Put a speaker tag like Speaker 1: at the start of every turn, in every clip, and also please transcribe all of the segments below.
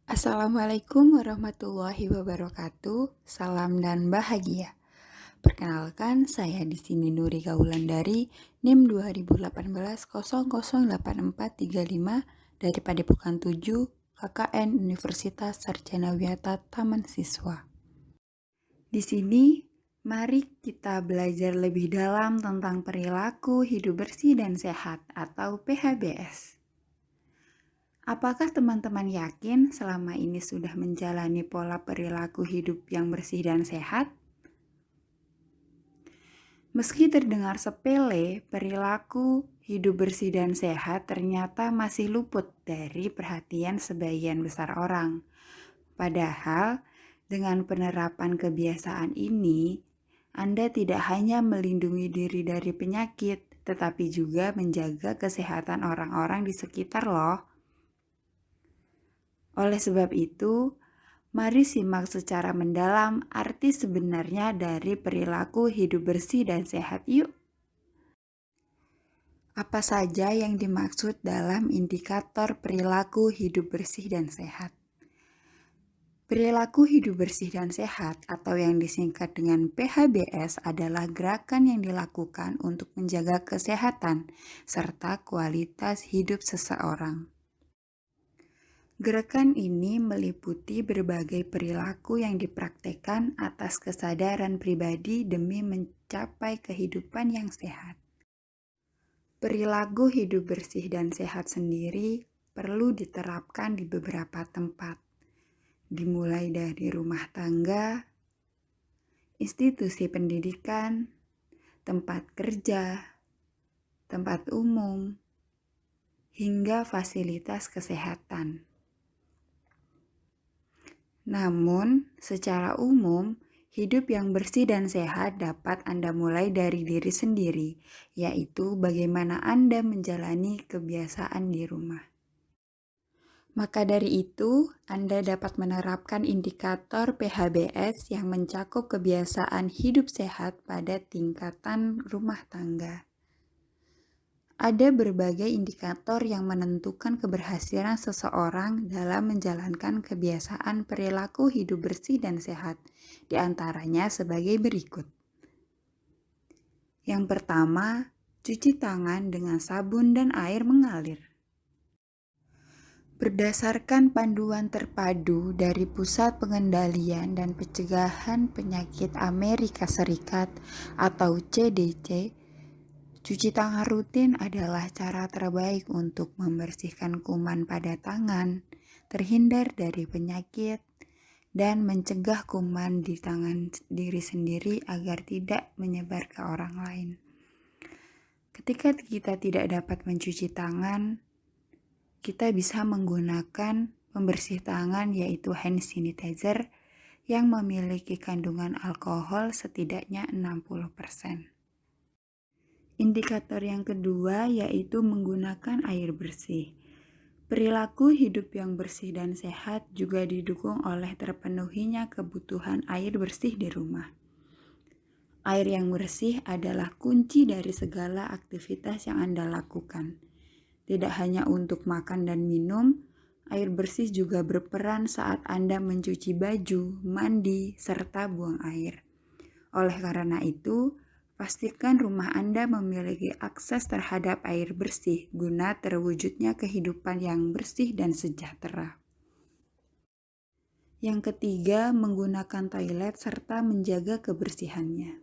Speaker 1: Assalamualaikum warahmatullahi wabarakatuh. Salam dan bahagia. Perkenalkan, saya di sini Nuri Kaulandari, NIM 2018 008435 dari Padepokan 7, KKN Universitas Sarjana Wiyata Taman Siswa. Di sini, mari kita belajar lebih dalam tentang perilaku hidup bersih dan sehat atau PHBS. Apakah teman-teman yakin selama ini sudah menjalani pola perilaku hidup yang bersih dan sehat? Meski terdengar sepele, perilaku hidup bersih dan sehat ternyata masih luput dari perhatian sebagian besar orang. Padahal, dengan penerapan kebiasaan ini, Anda tidak hanya melindungi diri dari penyakit, tetapi juga menjaga kesehatan orang-orang di sekitar loh. Oleh sebab itu, mari simak secara mendalam arti sebenarnya dari perilaku hidup bersih dan sehat yuk. Apa saja yang dimaksud dalam indikator perilaku hidup bersih dan sehat? Perilaku hidup bersih dan sehat atau yang disingkat dengan PHBS adalah gerakan yang dilakukan untuk menjaga kesehatan serta kualitas hidup seseorang. Gerakan ini meliputi berbagai perilaku yang dipraktekkan atas kesadaran pribadi demi mencapai kehidupan yang sehat. Perilaku hidup bersih dan sehat sendiri perlu diterapkan di beberapa tempat, dimulai dari rumah tangga, institusi pendidikan, tempat kerja, tempat umum, hingga fasilitas kesehatan. Namun, secara umum, hidup yang bersih dan sehat dapat Anda mulai dari diri sendiri, yaitu bagaimana Anda menjalani kebiasaan di rumah. Maka dari itu, Anda dapat menerapkan indikator PHBS yang mencakup kebiasaan hidup sehat pada tingkatan rumah tangga. Ada berbagai indikator yang menentukan keberhasilan seseorang dalam menjalankan kebiasaan perilaku hidup bersih dan sehat, di antaranya sebagai berikut. Yang pertama, cuci tangan dengan sabun dan air mengalir. Berdasarkan panduan terpadu dari Pusat Pengendalian dan Pencegahan Penyakit Amerika Serikat atau CDC, cuci tangan rutin adalah cara terbaik untuk membersihkan kuman pada tangan, terhindar dari penyakit, dan mencegah kuman di tangan diri sendiri agar tidak menyebar ke orang lain. Ketika kita tidak dapat mencuci tangan, kita bisa menggunakan pembersih tangan yaitu hand sanitizer yang memiliki kandungan alkohol setidaknya 60%. Indikator yang kedua yaitu menggunakan air bersih. Perilaku hidup yang bersih dan sehat juga didukung oleh terpenuhinya kebutuhan air bersih di rumah. Air yang bersih adalah kunci dari segala aktivitas yang Anda lakukan. Tidak hanya untuk makan dan minum, air bersih juga berperan saat Anda mencuci baju, mandi, serta buang air. Oleh karena itu, pastikan rumah Anda memiliki akses terhadap air bersih guna terwujudnya kehidupan yang bersih dan sejahtera. Yang ketiga, menggunakan toilet serta menjaga kebersihannya.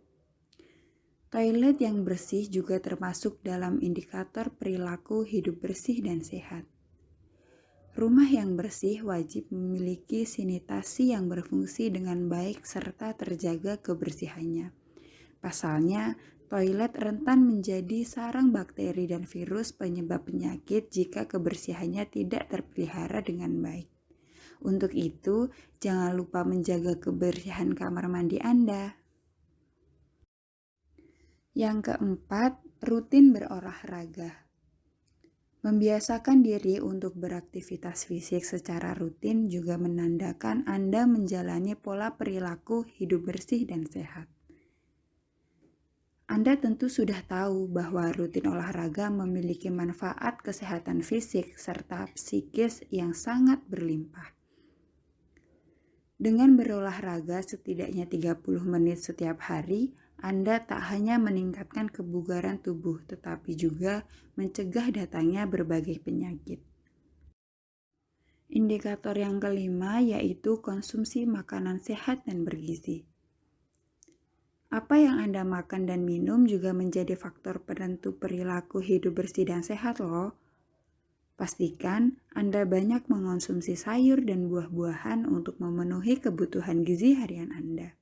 Speaker 1: Toilet yang bersih juga termasuk dalam indikator perilaku hidup bersih dan sehat. Rumah yang bersih wajib memiliki sanitasi yang berfungsi dengan baik serta terjaga kebersihannya. Pasalnya, toilet rentan menjadi sarang bakteri dan virus penyebab penyakit jika kebersihannya tidak terpelihara dengan baik. Untuk itu, jangan lupa menjaga kebersihan kamar mandi Anda. Yang keempat, rutin berolahraga. Membiasakan diri untuk beraktivitas fisik secara rutin juga menandakan Anda menjalani pola perilaku hidup bersih dan sehat. Anda tentu sudah tahu bahwa rutin olahraga memiliki manfaat kesehatan fisik serta psikis yang sangat berlimpah. Dengan berolahraga setidaknya 30 menit setiap hari, Anda tak hanya meningkatkan kebugaran tubuh, tetapi juga mencegah datangnya berbagai penyakit. Indikator yang kelima yaitu konsumsi makanan sehat dan bergizi. Apa yang Anda makan dan minum juga menjadi faktor penentu perilaku hidup bersih dan sehat loh. Pastikan Anda banyak mengonsumsi sayur dan buah-buahan untuk memenuhi kebutuhan gizi harian Anda.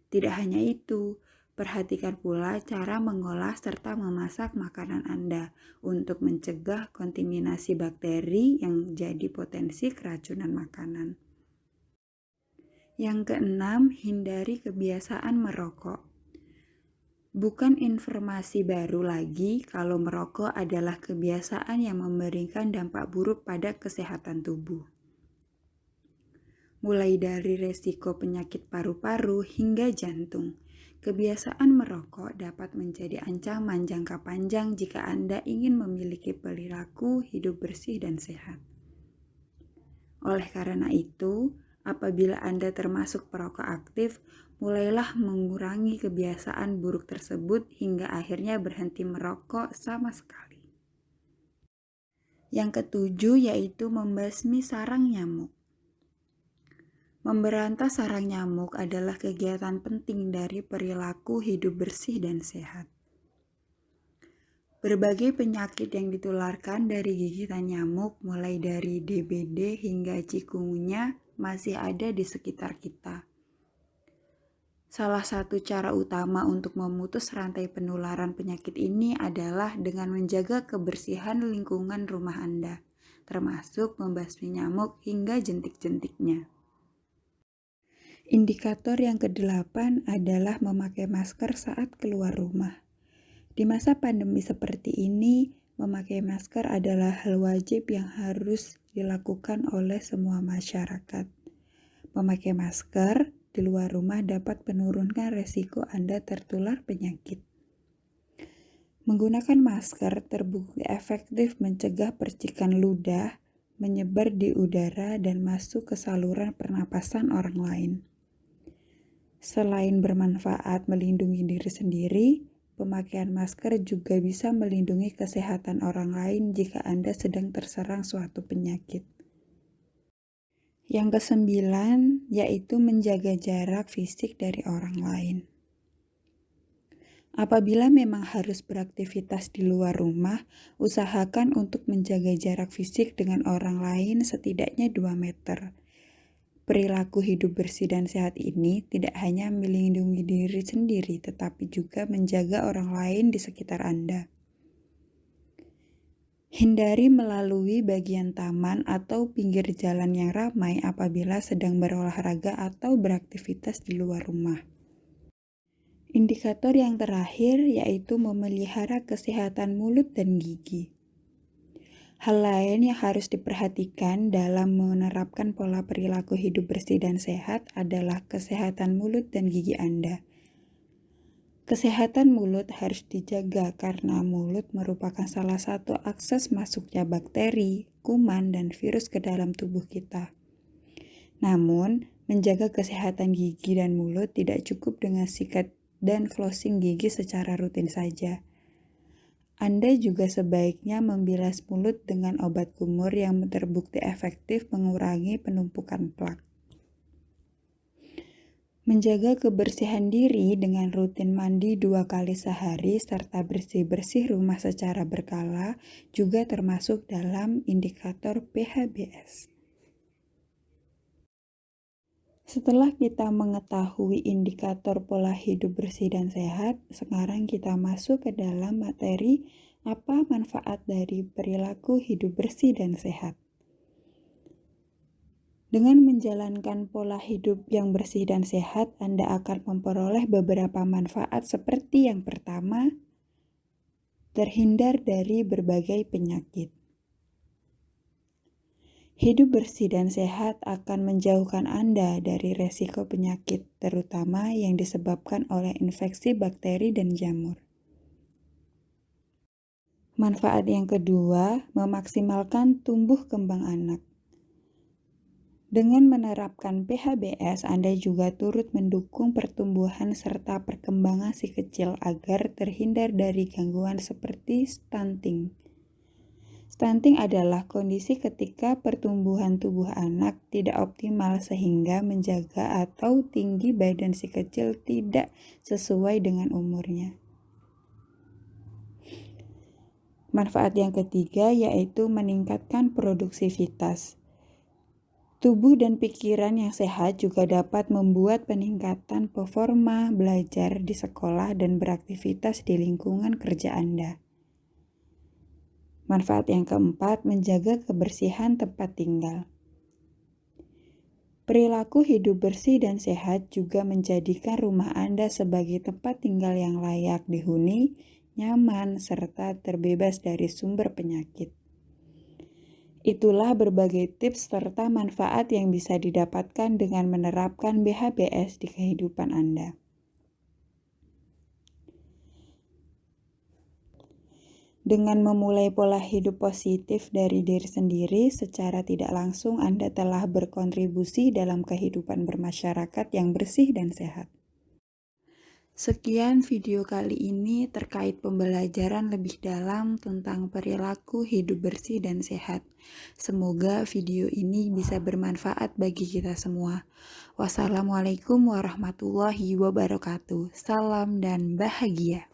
Speaker 1: Tidak hanya itu, perhatikan pula cara mengolah serta memasak makanan Anda untuk mencegah kontaminasi bakteri yang jadi potensi keracunan makanan. Yang keenam, hindari kebiasaan merokok. Bukan informasi baru lagi kalau merokok adalah kebiasaan yang memberikan dampak buruk pada kesehatan tubuh. Mulai dari resiko penyakit paru-paru hingga jantung, kebiasaan merokok dapat menjadi ancaman jangka panjang jika Anda ingin memiliki perilaku hidup bersih dan sehat. Oleh karena itu, apabila Anda termasuk perokok aktif, mulailah mengurangi kebiasaan buruk tersebut hingga akhirnya berhenti merokok sama sekali. Yang ketujuh yaitu membasmi sarang nyamuk. Memberantas sarang nyamuk adalah kegiatan penting dari perilaku hidup bersih dan sehat. Berbagai penyakit yang ditularkan dari gigitan nyamuk, mulai dari DBD hingga chikungunya, masih ada di sekitar kita. Salah satu cara utama untuk memutus rantai penularan penyakit ini adalah dengan menjaga kebersihan lingkungan rumah Anda, termasuk membasmi nyamuk hingga jentik-jentiknya. Indikator yang kedelapan adalah memakai masker saat keluar rumah. Di masa pandemi seperti ini, memakai masker adalah hal wajib yang harus dilakukan oleh semua masyarakat. Memakai masker di luar rumah dapat menurunkan resiko Anda tertular penyakit. Menggunakan masker terbukti efektif mencegah percikan ludah menyebar di udara dan masuk ke saluran pernapasan orang lain. Selain bermanfaat melindungi diri sendiri, pemakaian masker juga bisa melindungi kesehatan orang lain jika Anda sedang terserang suatu penyakit. Yang kesembilan, yaitu menjaga jarak fisik dari orang lain. Apabila memang harus beraktivitas di luar rumah, usahakan untuk menjaga jarak fisik dengan orang lain setidaknya 2 meter. Perilaku hidup bersih dan sehat ini tidak hanya melindungi diri sendiri, tetapi juga menjaga orang lain di sekitar Anda. Hindari melalui bagian taman atau pinggir jalan yang ramai apabila sedang berolahraga atau beraktivitas di luar rumah. Indikator yang terakhir yaitu memelihara kesehatan mulut dan gigi. Hal lain yang harus diperhatikan dalam menerapkan pola perilaku hidup bersih dan sehat adalah kesehatan mulut dan gigi Anda. Kesehatan mulut harus dijaga karena mulut merupakan salah satu akses masuknya bakteri, kuman, dan virus ke dalam tubuh kita. Namun, menjaga kesehatan gigi dan mulut tidak cukup dengan sikat dan flossing gigi secara rutin saja. Anda juga sebaiknya membilas mulut dengan obat kumur yang terbukti efektif mengurangi penumpukan plak. Menjaga kebersihan diri dengan rutin mandi 2 kali sehari serta bersih-bersih rumah secara berkala juga termasuk dalam indikator PHBS. Setelah kita mengetahui indikator pola hidup bersih dan sehat, sekarang kita masuk ke dalam materi apa manfaat dari perilaku hidup bersih dan sehat. Dengan menjalankan pola hidup yang bersih dan sehat, Anda akan memperoleh beberapa manfaat seperti yang pertama, terhindar dari berbagai penyakit. Hidup bersih dan sehat akan menjauhkan Anda dari resiko penyakit, terutama yang disebabkan oleh infeksi bakteri dan jamur. Manfaat yang kedua, memaksimalkan tumbuh kembang anak. Dengan menerapkan PHBS, Anda juga turut mendukung pertumbuhan serta perkembangan si kecil agar terhindar dari gangguan seperti stunting. Stunting adalah kondisi ketika pertumbuhan tubuh anak tidak optimal sehingga menjaga atau tinggi badan si kecil tidak sesuai dengan umurnya. Manfaat yang ketiga yaitu meningkatkan produksivitas. Tubuh dan pikiran yang sehat juga dapat membuat peningkatan performa belajar di sekolah dan beraktivitas di lingkungan kerja Anda. Manfaat yang keempat, menjaga kebersihan tempat tinggal. Perilaku hidup bersih dan sehat juga menjadikan rumah Anda sebagai tempat tinggal yang layak dihuni, nyaman, serta terbebas dari sumber penyakit. Itulah berbagai tips serta manfaat yang bisa didapatkan dengan menerapkan PHBS di kehidupan Anda. Dengan memulai pola hidup positif dari diri sendiri, secara tidak langsung Anda telah berkontribusi dalam kehidupan bermasyarakat yang bersih dan sehat. Sekian video kali ini terkait pembelajaran lebih dalam tentang perilaku hidup bersih dan sehat. Semoga video ini bisa bermanfaat bagi kita semua. Wassalamualaikum warahmatullahi wabarakatuh. Salam dan bahagia.